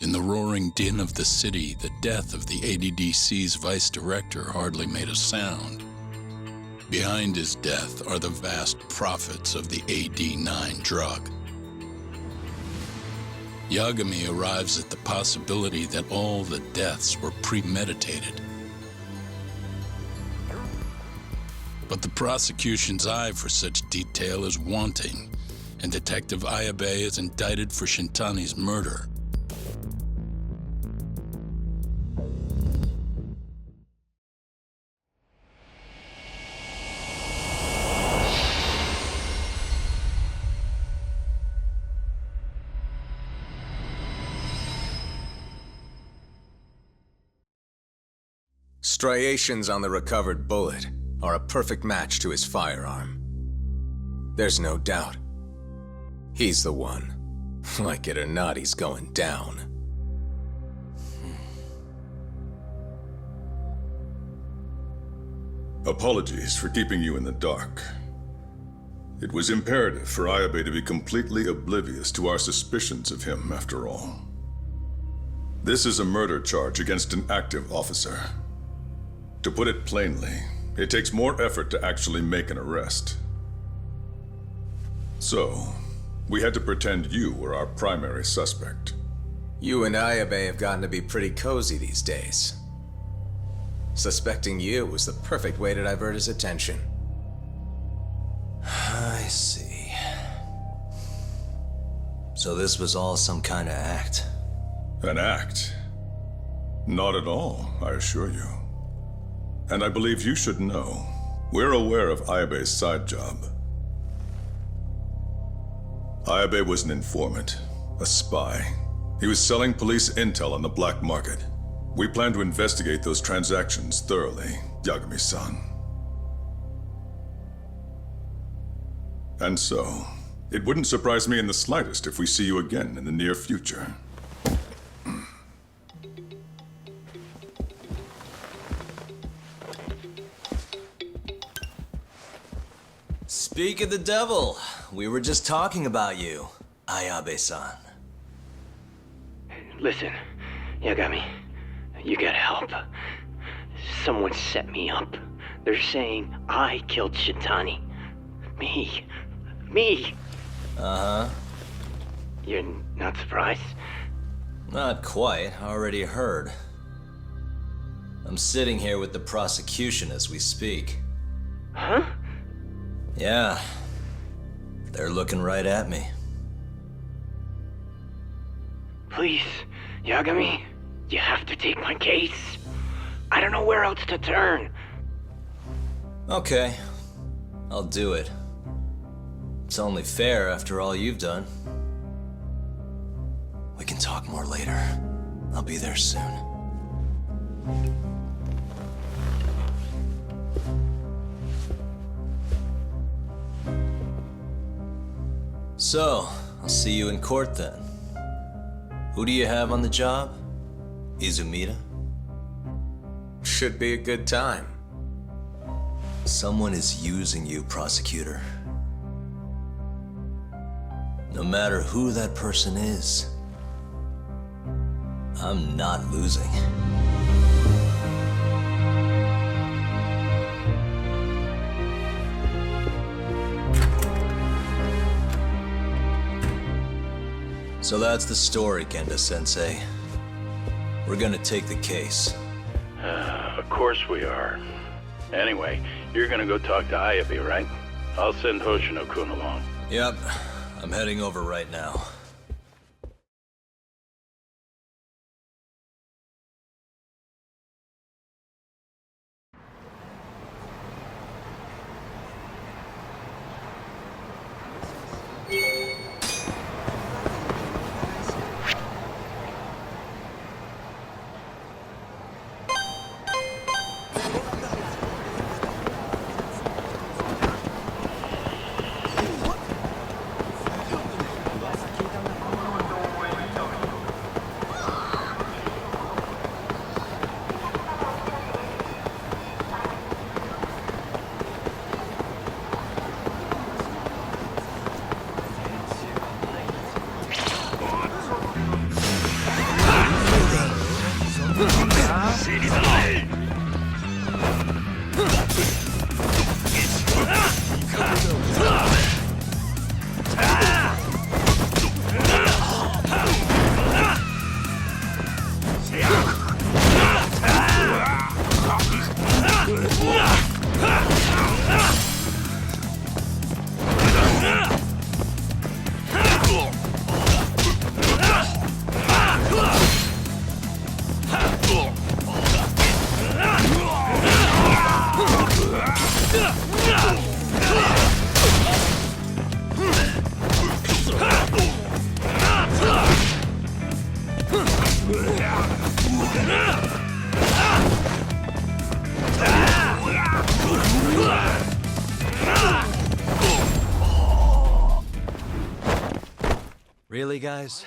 In the roaring din of the city, the death of the ADDC's vice director hardly made a sound. Behind his death are the vast profits of the AD9 drug. Yagami arrives at the possibility that all the deaths were premeditated. But the prosecution's eye for such detail is wanting, and Detective Ayabe is indicted for Shintani's murder. Striations on the recovered bullet are a perfect match to his firearm. There's no doubt. He's the one. Like it or not, he's going down. Apologies for keeping you in the dark. It was imperative for Ayabe to be completely oblivious to our suspicions of him, after all. This is a murder charge against an active officer. To put it plainly, it takes more effort to actually make an arrest. So, we had to pretend you were our primary suspect. You and Ayabe have gotten to be pretty cozy these days. Suspecting you was the perfect way to divert his attention. I see. So this was all some kind of act? An act? Not at all, I assure you. And I believe you should know, we're aware of Ayabe's side job. Ayabe was an informant, a spy. He was selling police intel on the black market. We plan to investigate those transactions thoroughly, Yagami-san. And so, it wouldn't surprise me in the slightest if we see you again in the near future. Speak of the devil, we were just talking about you, Ayabe-san. Listen, Yagami, you gotta help. Someone set me up. They're saying I killed Shintani. Me. Uh-huh. You're not surprised? Not quite, already heard. I'm sitting here with the prosecution as we speak. Huh? Yeah. They're looking right at me. Please, Yagami, you have to take my case. I don't know where else to turn. Okay. I'll do it. It's only fair after all you've done. We can talk more later. I'll be there soon. So, I'll see you in court then. Who do you have on the job? Izumida? Should be a good time. Someone is using you, prosecutor. No matter who that person is, I'm not losing. So that's the story, Kenda-sensei. We're gonna take the case. Of course we are. Anyway, you're gonna go talk to Ayabe, right? I'll send Hoshino-kun along. Yep, I'm heading over right now. Really, guys?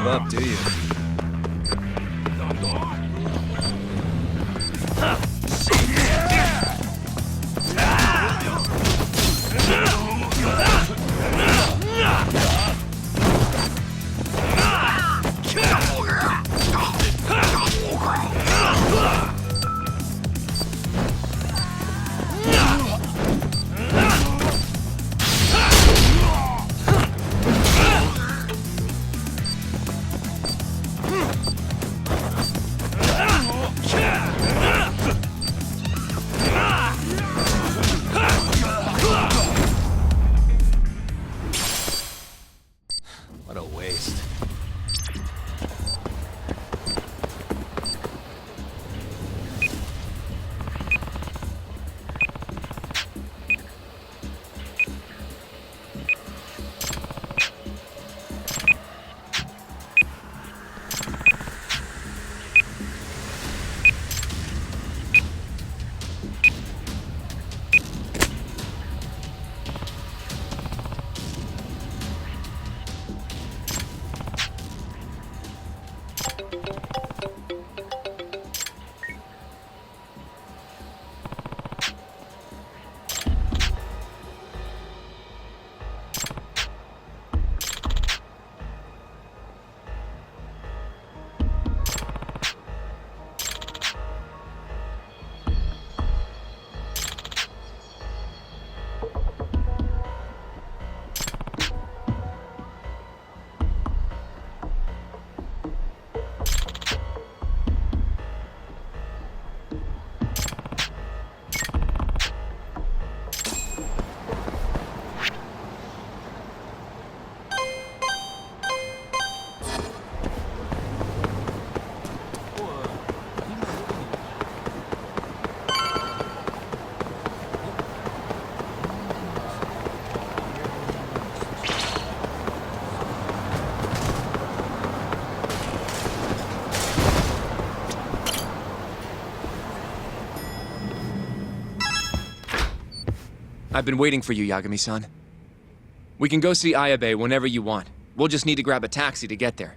up, do you? What a waste. I've been waiting for you, Yagami-san. We can go see Ayabe whenever you want. We'll just need to grab a taxi to get there.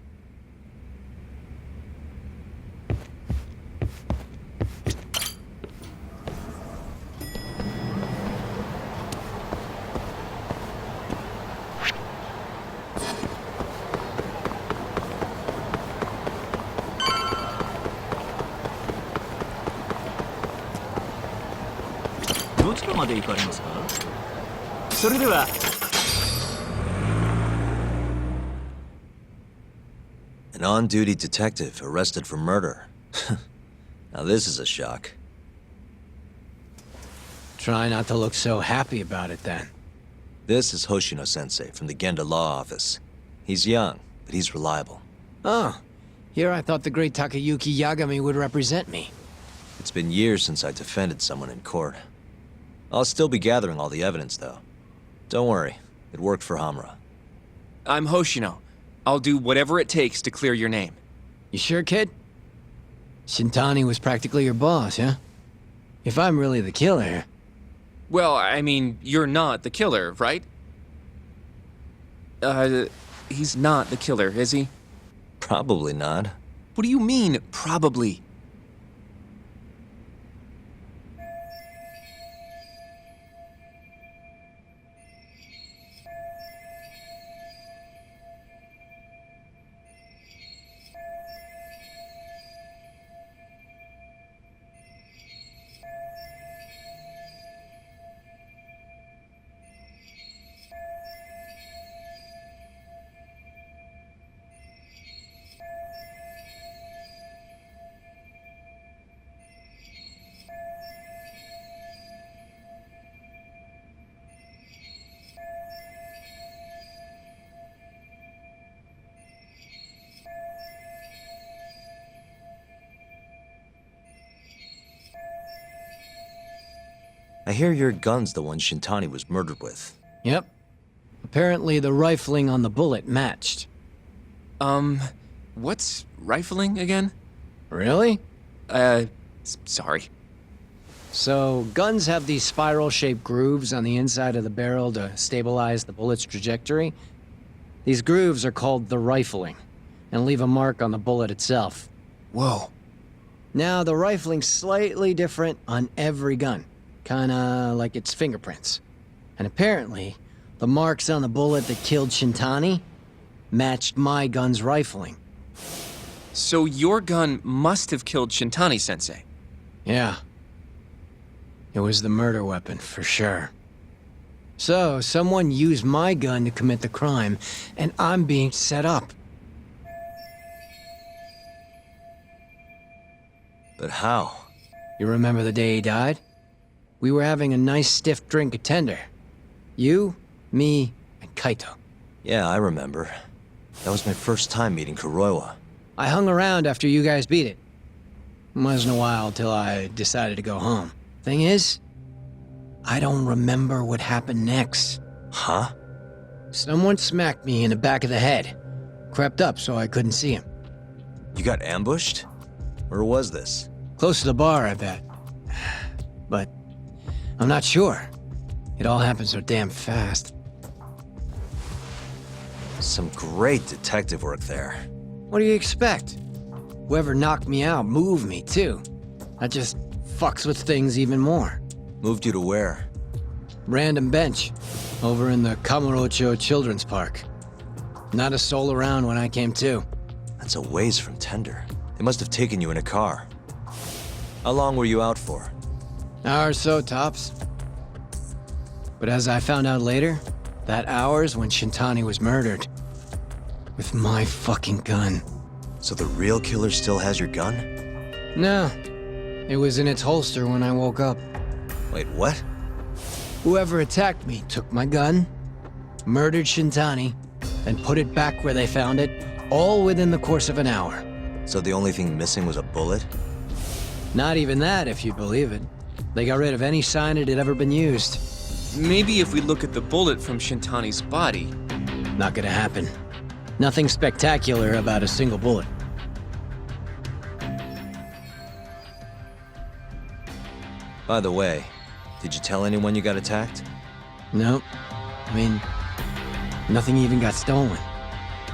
An on-duty detective arrested for murder. Now this is a shock. Try not to look so happy about it, then. This is Hoshino-sensei from the Genda Law Office. He's young, but he's reliable. Oh, here I thought the great Takayuki Yagami would represent me. It's been years since I defended someone in court. I'll still be gathering all the evidence, though. Don't worry, it worked for Hamura. I'm Hoshino. I'll do whatever it takes to clear your name. You sure, kid? Shintani was practically your boss, huh? If I'm really the killer... Well, I mean, you're not the killer, right? He's not the killer, is he? Probably not. What do you mean, probably? I hear your gun's the one Shintani was murdered with. Yep. Apparently the rifling on the bullet matched. What's rifling again? Really? Sorry. So, guns have these spiral-shaped grooves on the inside of the barrel to stabilize the bullet's trajectory. These grooves are called the rifling. and leave a mark on the bullet itself. Whoa. Now, the rifling's slightly different on every gun. Kinda like its fingerprints. And apparently, the marks on the bullet that killed Shintani matched my gun's rifling. So your gun must have killed Shintani-sensei. Yeah. It was the murder weapon, for sure. So, someone used my gun to commit the crime, and I'm being set up. But how? You remember the day he died? We were having a nice stiff drink at Tender. You, me, and Kaito. Yeah, I remember. That was my first time meeting Kuroiwa. I hung around after you guys beat it. Wasn't a while till I decided to go home. Thing is, I don't remember what happened next. Huh? Someone smacked me in the back of the head. Crept up so I couldn't see him. You got ambushed? Where was this? Close to the bar, I bet. But I'm not sure. It all happened so damn fast. Some great detective work there. What do you expect? Whoever knocked me out moved me, too. That just fucks with things even more. Moved you to where? Random bench, over in the Kamurocho Children's Park. Not a soul around when I came to. That's a ways from Tender. They must have taken you in a car. How long were you out for? Hour or so, tops. But as I found out later, that hour's when Shintani was murdered. With my fucking gun. So the real killer still has your gun? No. It was in its holster when I woke up. Wait, what? Whoever attacked me took my gun, murdered Shintani, and put it back where they found it, all within the course of an hour. So the only thing missing was a bullet? Not even that, if you believe it. They got rid of any sign it had ever been used. Maybe if we look at the bullet from Shintani's body. Not gonna happen. Nothing spectacular about a single bullet. By the way, did you tell anyone you got attacked? Nope. I mean, nothing even got stolen.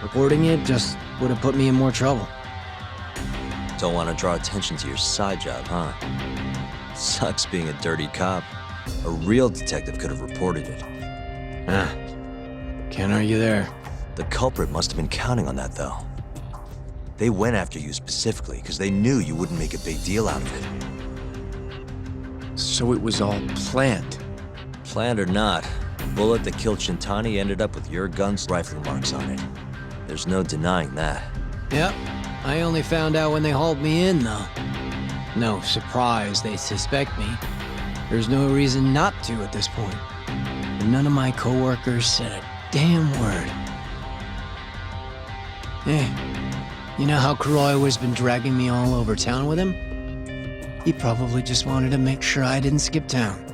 Reporting it just would have put me in more trouble. Don't want to draw attention to your side job, huh? Sucks being a dirty cop. A real detective could have reported it. Ah, can't argue there. The culprit must have been counting on that, though. They went after you specifically because they knew you wouldn't make a big deal out of it. So it was all planned. Planned or not, the bullet that killed Shintani ended up with your gun's rifling marks on it. There's no denying that. Yep, I only found out when they hauled me in, though. No surprise they suspect me. There's no reason not to at this point. And none of my coworkers said a damn word. Hey, you know how Kuroiwa's been dragging me all over town with him? He probably just wanted to make sure I didn't skip town.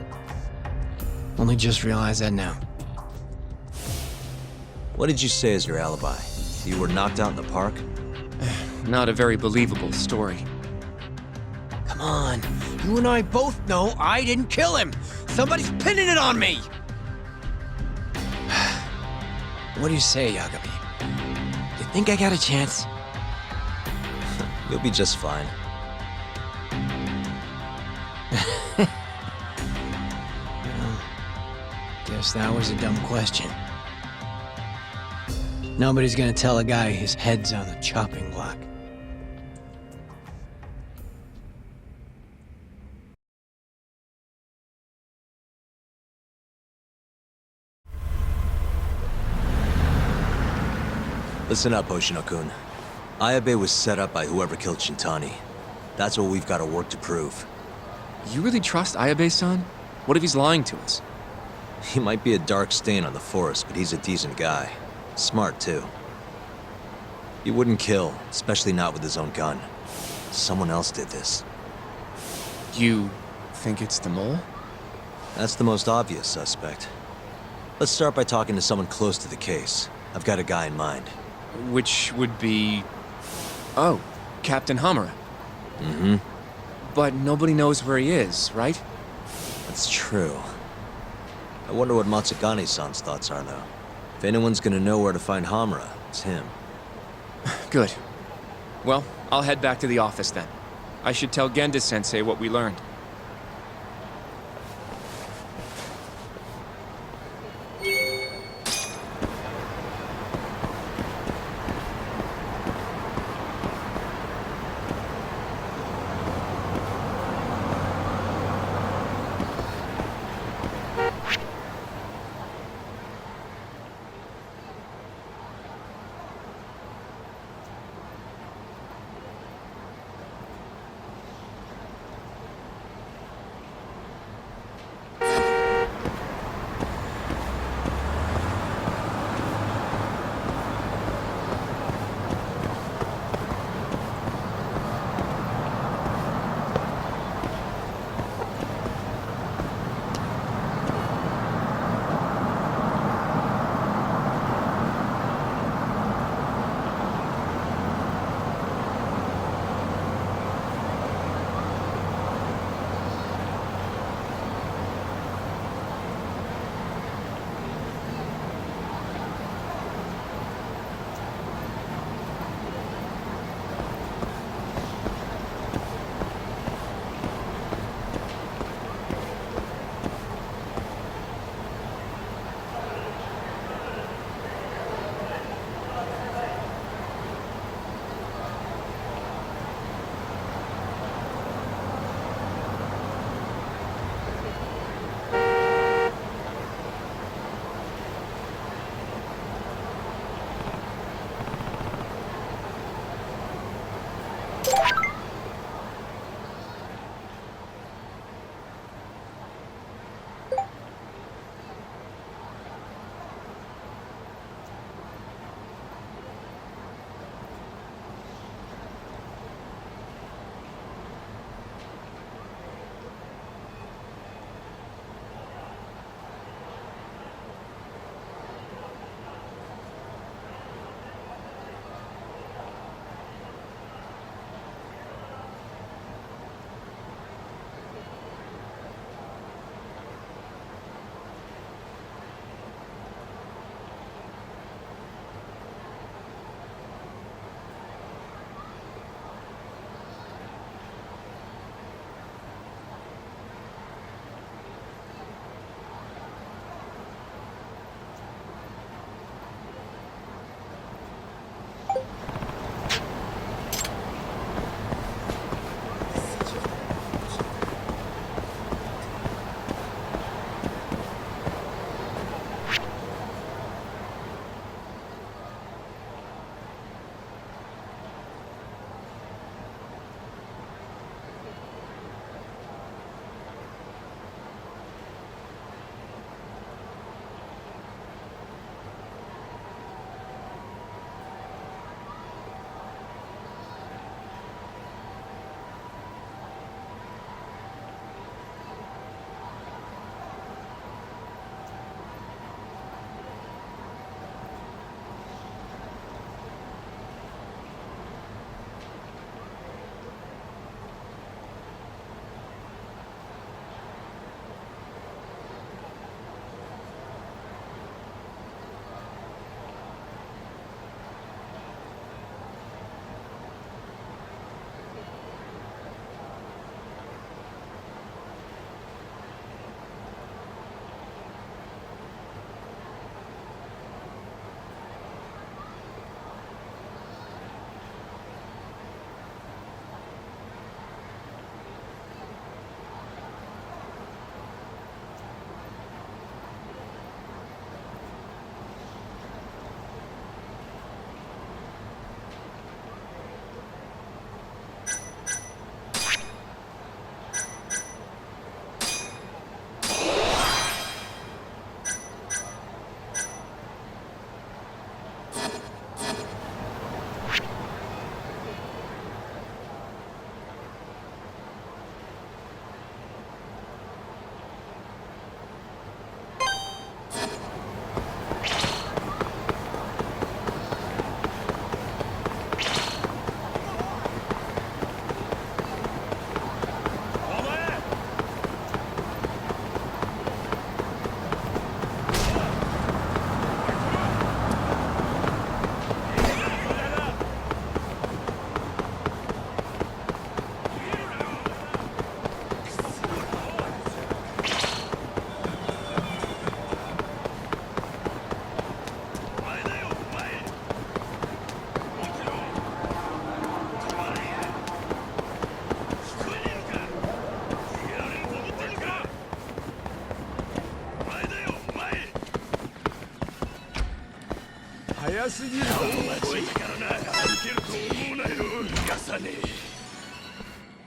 Only just realized that now. What did you say as your alibi? You were knocked out in the park? Not a very believable story. Come on, you and I both know I didn't kill him. Somebody's pinning it on me. What do you say, Yagami? You think I got a chance? You'll be just fine. Well, guess that was a dumb question. Nobody's gonna tell a guy his head's on the chopping block. Listen up, Hoshino-kun. Ayabe was set up by whoever killed Shintani. That's what we've got to work to prove. You really trust Ayabe-san? What if he's lying to us? He might be a dark stain on the force, but he's a decent guy. Smart, too. He wouldn't kill, especially not with his own gun. Someone else did this. You think it's the mole? That's the most obvious suspect. Let's start by talking to someone close to the case. I've got a guy in mind. Which would be... Oh, Captain Hamura. Mm-hmm. But nobody knows where he is, right? That's true. I wonder what Matsugane-san's thoughts are, though. If anyone's gonna know where to find Hamura, it's him. Good. Well, I'll head back to the office then. I should tell Genda-sensei what we learned.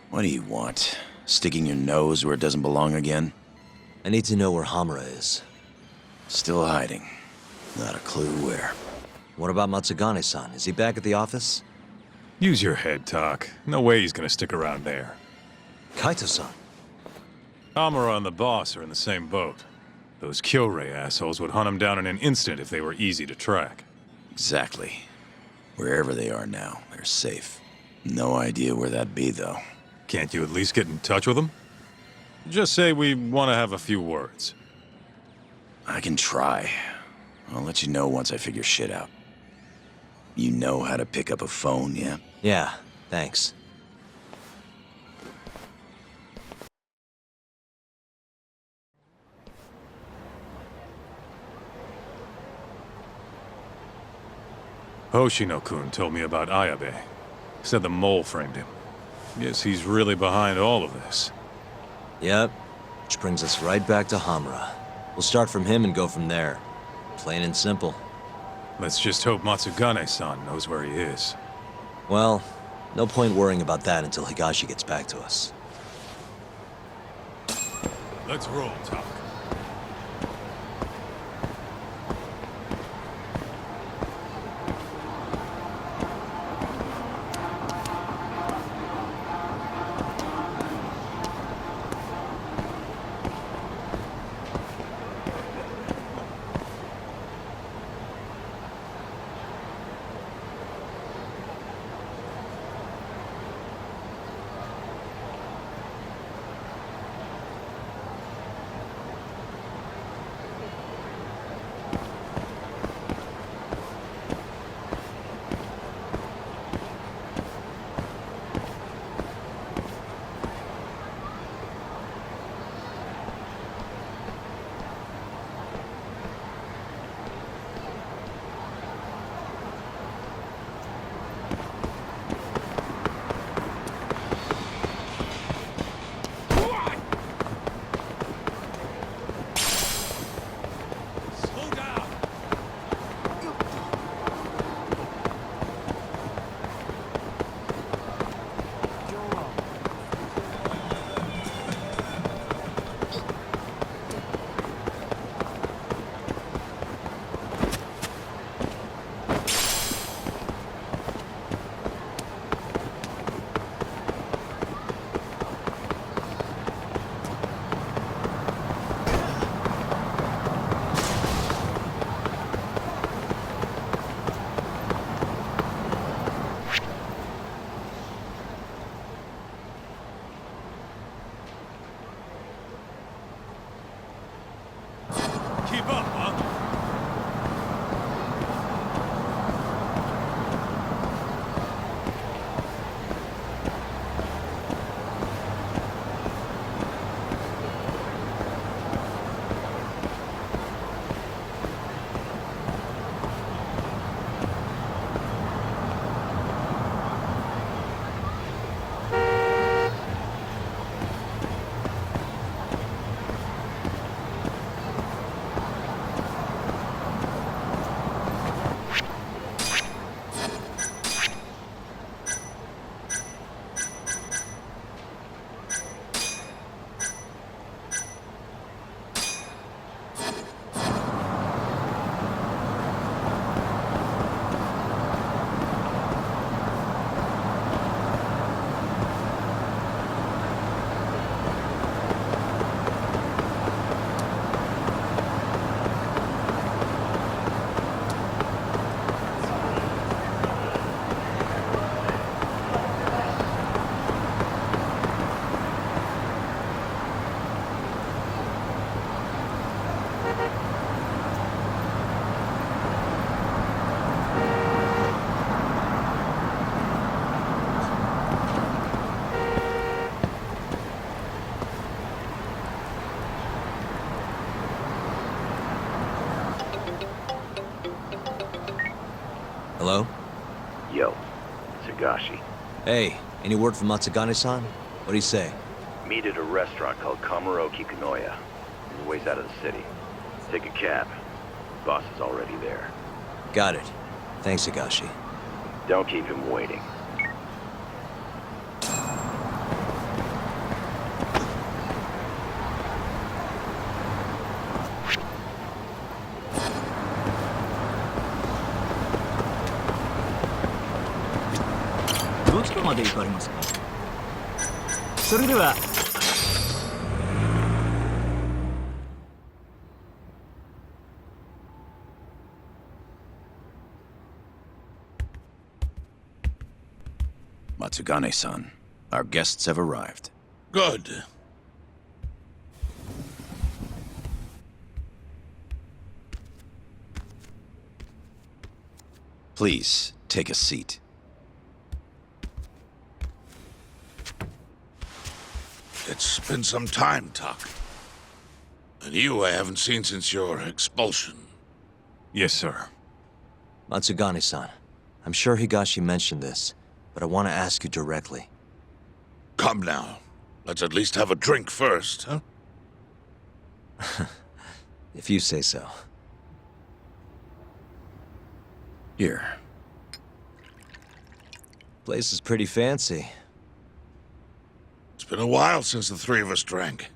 What do you want? Sticking your nose where it doesn't belong again? I need to know where Hamura is. Still hiding. Not a clue where. What about Matsugane-san? Is he back at the office? Use your head, Tak. No way he's gonna stick around there. Kaito-san. Hamura and the boss are in the same boat. Those Kyorei assholes would hunt him down in an instant if they were easy to track. Exactly. Wherever they are now, they're safe. No idea where that'd be, though. Can't you at least get in touch with them? Just say we want to have a few words. I can try. I'll let you know once I figure shit out. You know how to pick up a phone, yeah? Yeah, thanks. Hoshino-kun told me about Ayabe. Said the mole framed him. Guess he's really behind all of this. Yep. Which brings us right back to Hamura. We'll start from him and go from there. Plain and simple. Let's just hope Matsugane-san knows where he is. Well, no point worrying about that until Higashi gets back to us. Let's roll, Tak. Keep up, huh? Hello? Yo, it's Higashi. Hey, any word from Matsugane-san? What'd he say? Meet at a restaurant called Kamuroki Kanoya. He's a ways out of the city. Take a cab. Boss is already there. Got it. Thanks, Higashi. Don't keep him waiting. Matsugane-san, our guests have arrived. Good. Please, take a seat. It's been some time, Tak. And you I haven't seen since your expulsion. Yes, sir. Matsugane-san, I'm sure Higashi mentioned this, but I want to ask you directly. Come now. Let's at least have a drink first, huh? If you say so. Here. Place is pretty fancy. It's been a while since the three of us drank.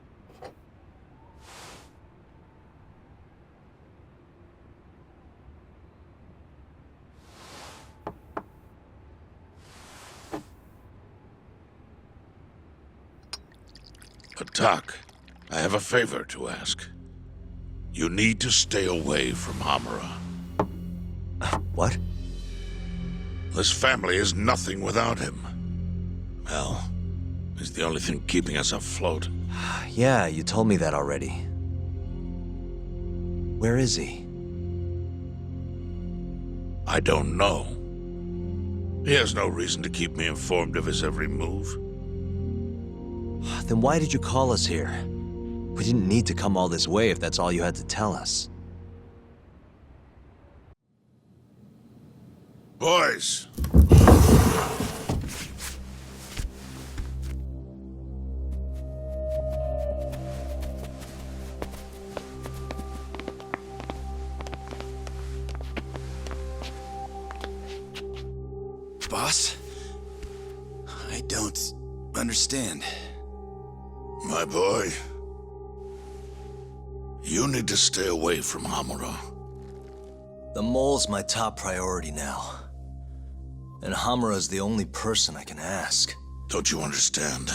But Tak, I have a favor to ask. You need to stay away from Hamura. What? This family is nothing without him. Well, he's the only thing keeping us afloat. Yeah, you told me that already. Where is he? I don't know. He has no reason to keep me informed of his every move. Then why did you call us here? We didn't need to come all this way if that's all you had to tell us. Boys! Boss? I don't understand. My boy, you need to stay away from Hamura. The mole's my top priority now. And Hamura's the only person I can ask. Don't you understand?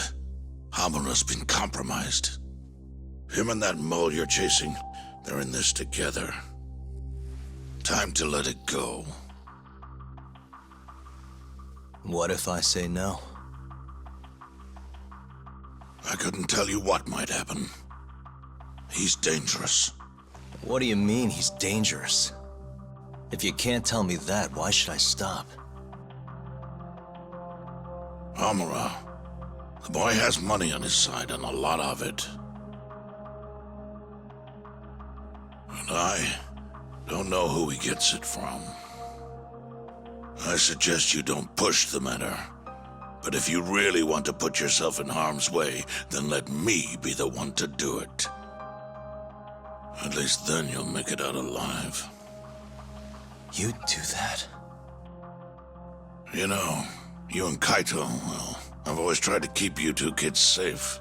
Hamura's been compromised. Him and that mole you're chasing, they're in this together. Time to let it go. What if I say no? I couldn't tell you what might happen. He's dangerous. What do you mean he's dangerous? If you can't tell me that, why should I stop? Hamura. The boy has money on his side, and a lot of it. And I don't know who he gets it from. I suggest you don't push the matter. But if you really want to put yourself in harm's way, then let me be the one to do it. At least then you'll make it out alive. You'd do that? You know, you and Kaito, well, I've always tried to keep you two kids safe.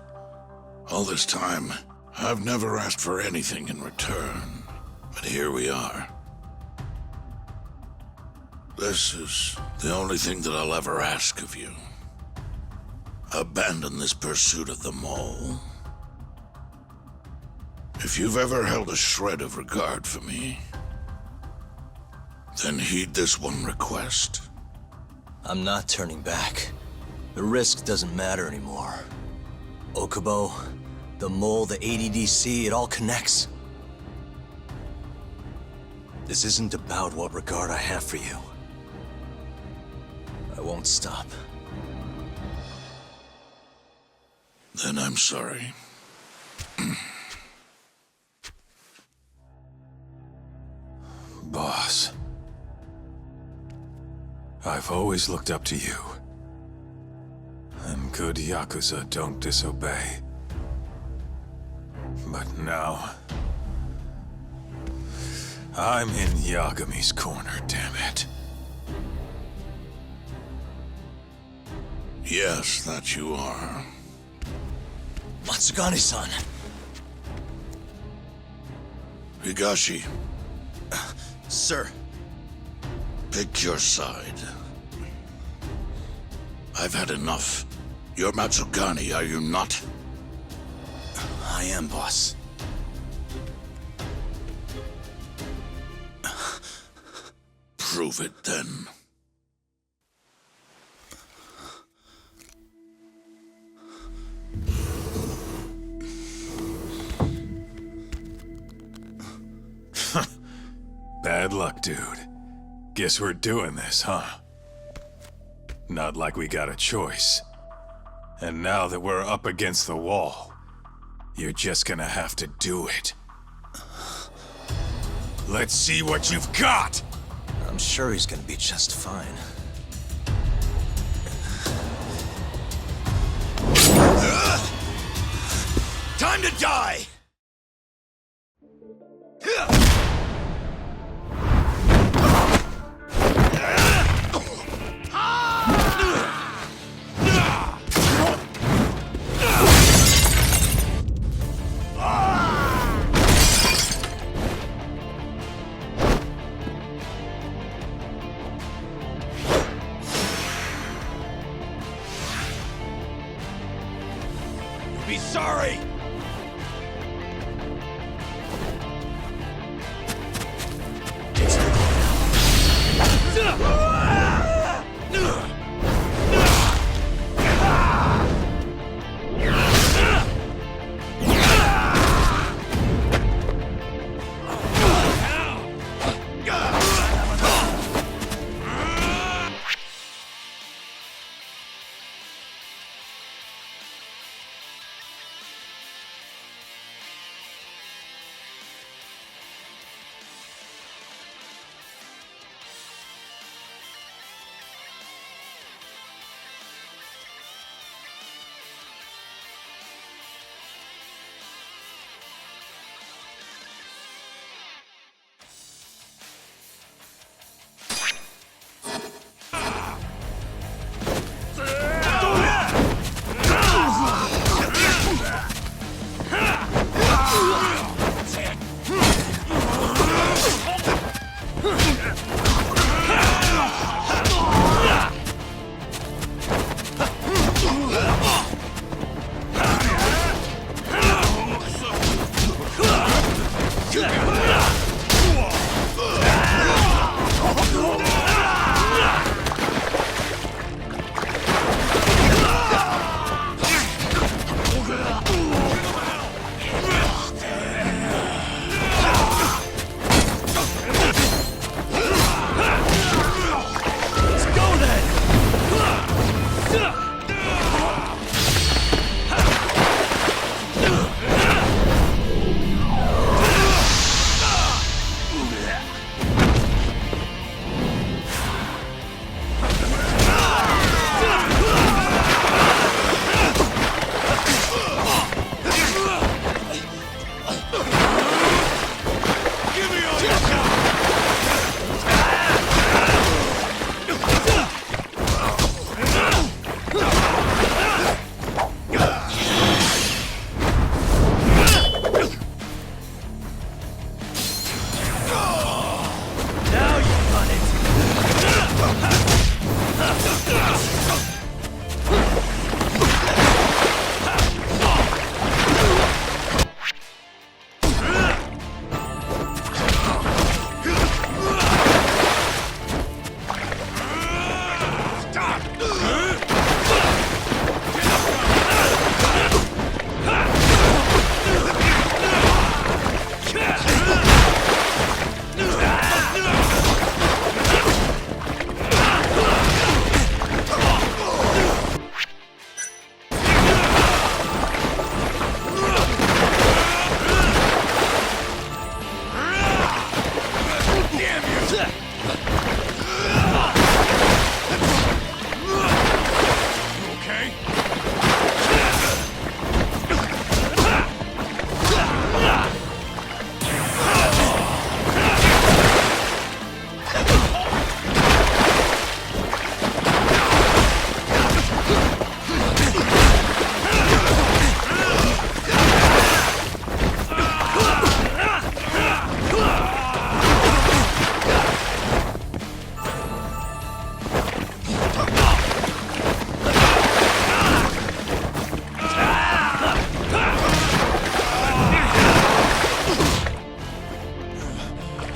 All this time, I've never asked for anything in return. But here we are. This is the only thing that I'll ever ask of you. Abandon this pursuit of the mole. If you've ever held a shred of regard for me, then heed this one request. I'm not turning back. The risk doesn't matter anymore. Okubo, the mole, the ADDC, it all connects. This isn't about what regard I have for you. I won't stop. Then I'm sorry. Boss. I've always looked up to you. And good Yakuza don't disobey. But now... I'm in Yagami's corner, damn it. Yes, that you are. Matsugane-san. Higashi, Sir. pick your side. I've had enough. You're Matsugane, are you not? I am, boss. Prove it then. Bad luck, dude. Guess we're doing this, huh? Not like we got a choice. And now that we're up against the wall, you're just gonna have to do it. Let's see what you've got! I'm sure he's gonna be just fine. Time to die! Be sorry!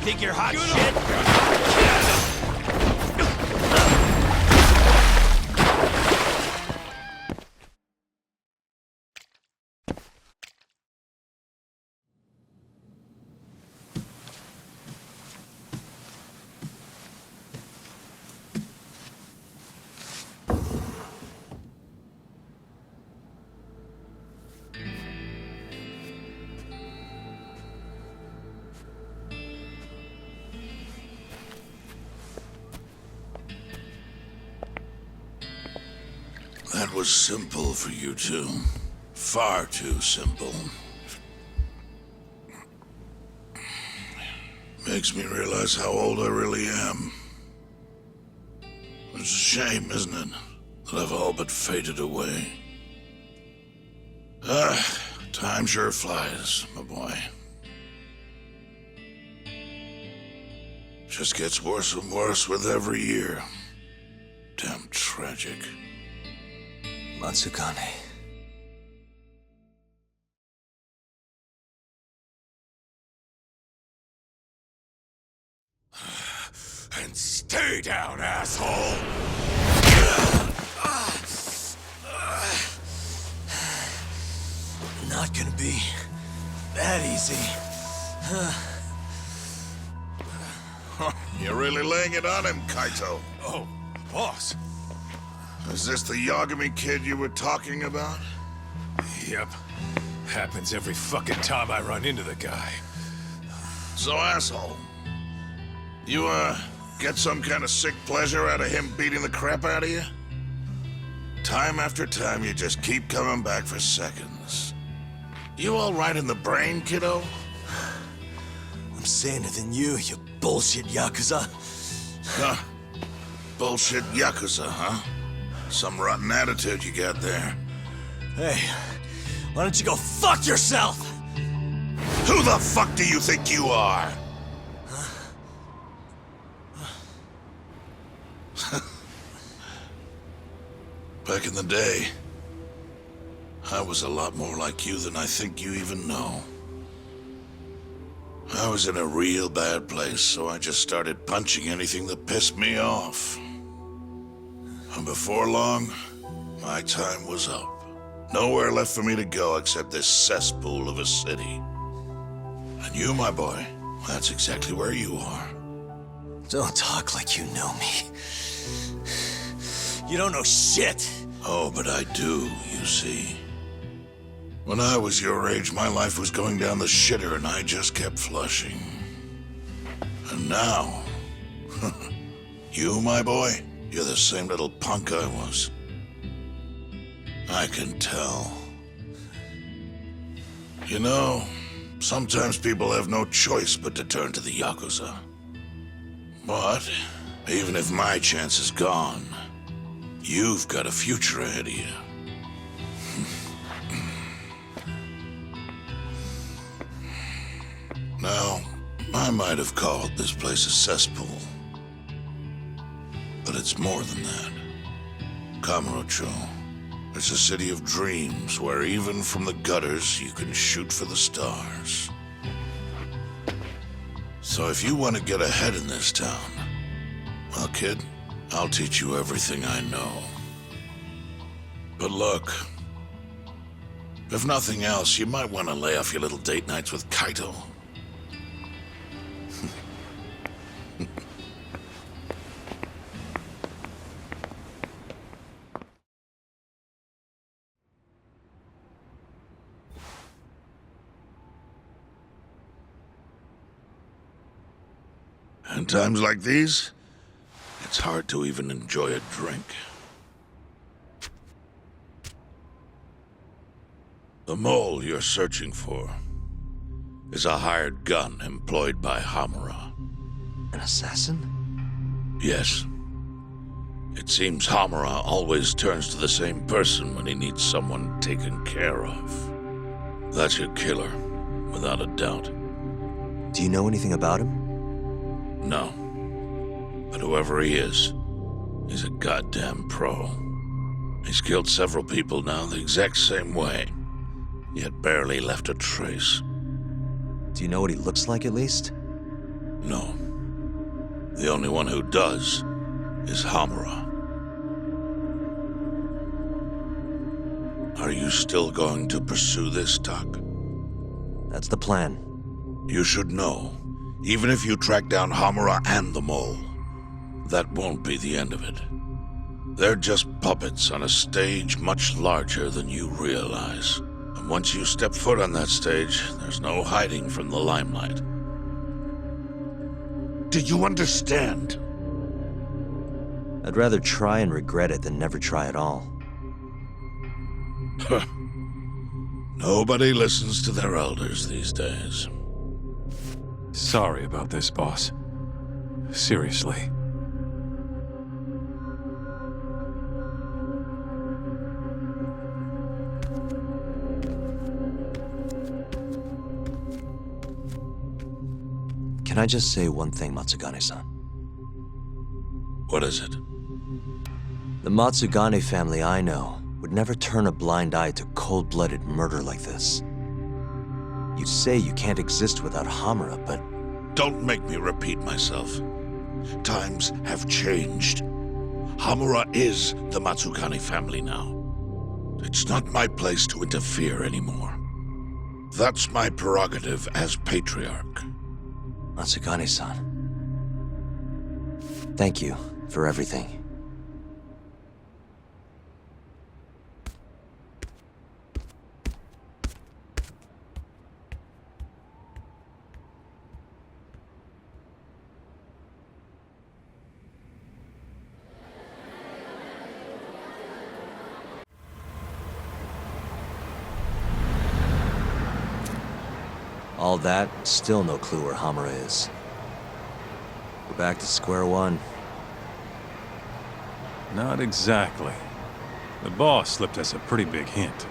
think you're hot shit? That was simple for you two. Far too simple. Makes me realize how old I really am. It's a shame, isn't it, that I've all but faded away. Time sure flies, my boy. Just gets worse and worse with every year. Damn tragic. Matsukane. And stay down, asshole! Not gonna be that easy. You're really laying it on him, Kaito. Oh, boss. Is this the Yagami kid you were talking about? Yep. Happens every fucking time I run into the guy. So, asshole, you, get some kind of sick pleasure out of him beating the crap out of you? Time after time, you just keep coming back for seconds. You all right in the brain, kiddo? I'm saner than you bullshit Yakuza. Huh. Bullshit Yakuza, huh? Some rotten attitude you got there. Hey, why don't you go fuck yourself? Who the fuck do you think you are? Back in the day, I was a lot more like you than I think you even know. I was in a real bad place, so I just started punching anything that pissed me off. And before long, my time was up. Nowhere left for me to go except this cesspool of a city. And you, my boy, that's exactly where you are. Don't talk like you know me. You don't know shit. Oh, but I do, you see. When I was your age, my life was going down the shitter and I just kept flushing. And now, you, my boy, you're the same little punk I was. I can tell. You know, sometimes people have no choice but to turn to the Yakuza. But, even if my chance is gone, you've got a future ahead of you. Now, I might have called this place a cesspool, but it's more than that. Kamurocho, it's a city of dreams where even from the gutters you can shoot for the stars. So if you want to get ahead in this town, well, kid, I'll teach you everything I know. But look, if nothing else, you might want to lay off your little date nights with Kaito. In times like these, it's hard to even enjoy a drink. The mole you're searching for is a hired gun employed by Hamura. An assassin? Yes. It seems Hamura always turns to the same person when he needs someone taken care of. That's your killer, without a doubt. Do you know anything about him? No. But whoever he is, he's a goddamn pro. He's killed several people now the exact same way, yet barely left a trace. Do you know what he looks like, at least? No. The only one who does is Hamura. Are you still going to pursue this, Tak? That's the plan. You should know, even if you track down Hamura and the mole, that won't be the end of it. They're just puppets on a stage much larger than you realize. And once you step foot on that stage, there's no hiding from the limelight. Do you understand? I'd rather try and regret it than never try at all. Nobody listens to their elders these days. Sorry about this, boss. Seriously. Can I just say one thing, Matsugane-san? What is it? The Matsugane family I know would never turn a blind eye to cold-blooded murder like this. You say you can't exist without Hamura, but... Don't make me repeat myself. Times have changed. Hamura is the Matsugane family now. It's not my place to interfere anymore. That's my prerogative as patriarch. Matsugane-san. Thank you for everything. All that, still no clue where Hamura is. We're back to square one. Not exactly. The boss slipped us a pretty big hint.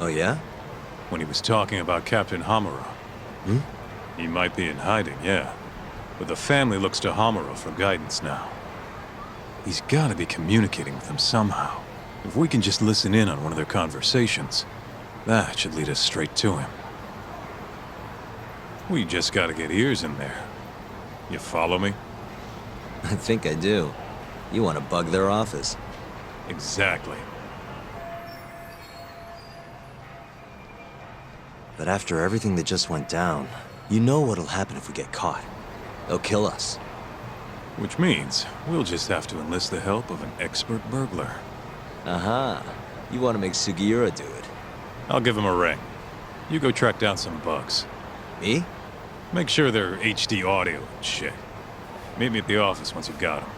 Oh yeah? When he was talking about Captain Hamura. He might be in hiding, yeah. But the family looks to Hamura for guidance now. He's gotta be communicating with them somehow. If we can just listen in on one of their conversations, that should lead us straight to him. We just gotta get ears in there. You follow me? I think I do. You want to bug their office. Exactly. But after everything that just went down, you know what'll happen if we get caught. They'll kill us. Which means we'll just have to enlist the help of an expert burglar. Aha. You want to make Sugiura do it. I'll give him a ring. You go track down some bugs. Me? Make sure they're HD audio and shit. Meet me at the office once you've got them.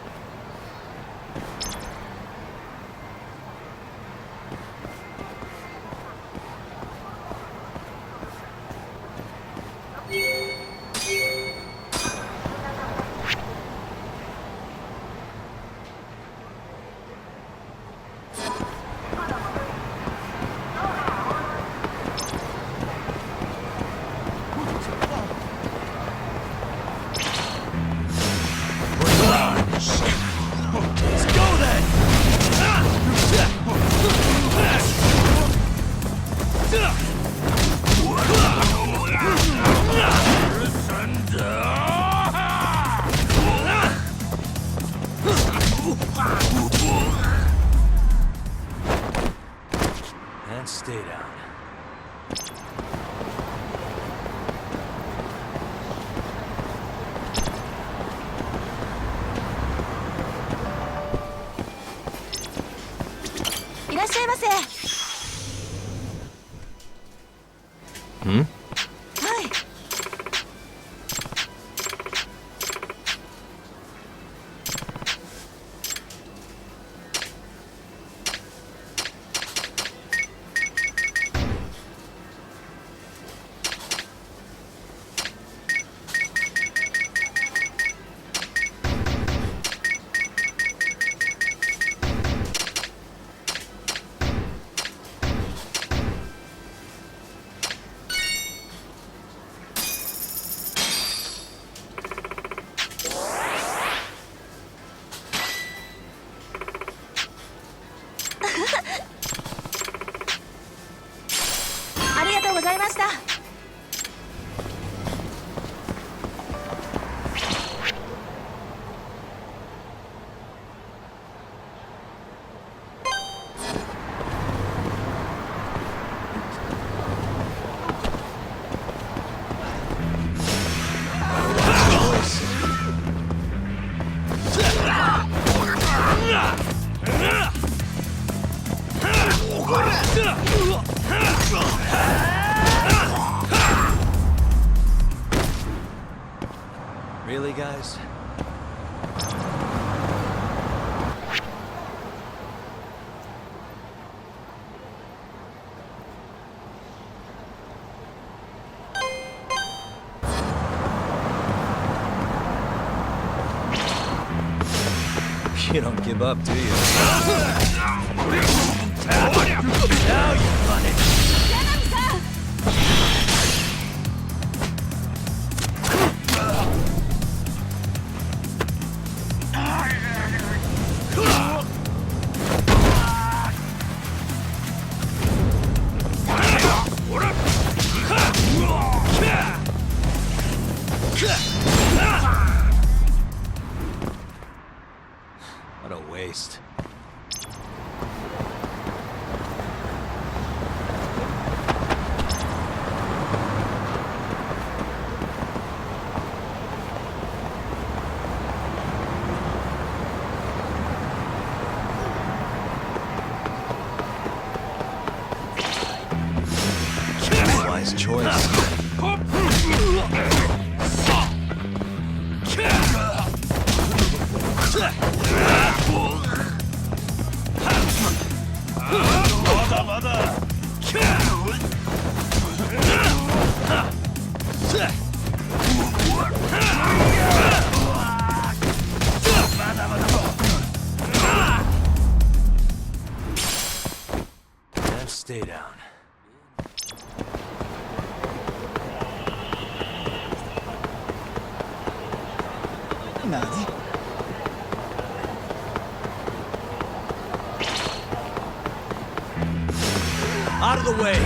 And stay down. Hmm? You don't give up, do you? Now you run it. What a waste. Wise choice. Stay down. Out of the way!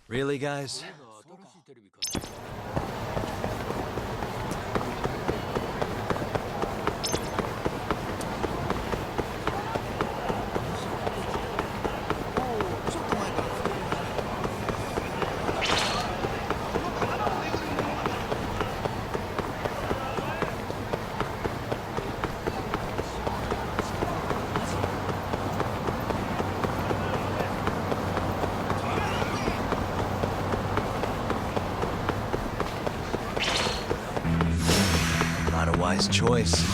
Really, guys? Not a wise choice.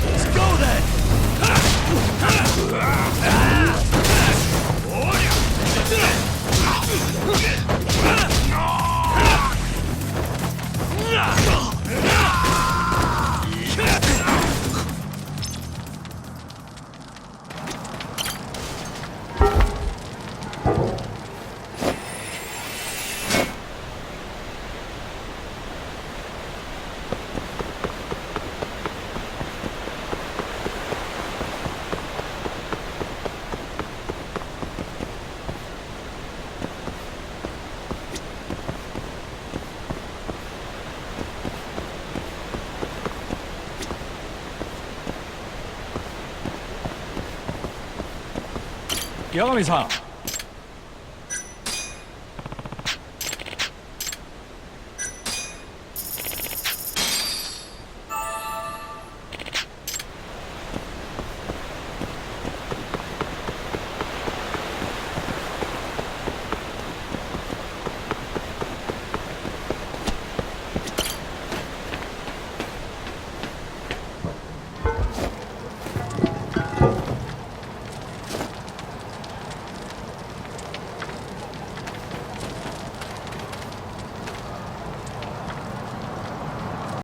Let's go then! 야가미さん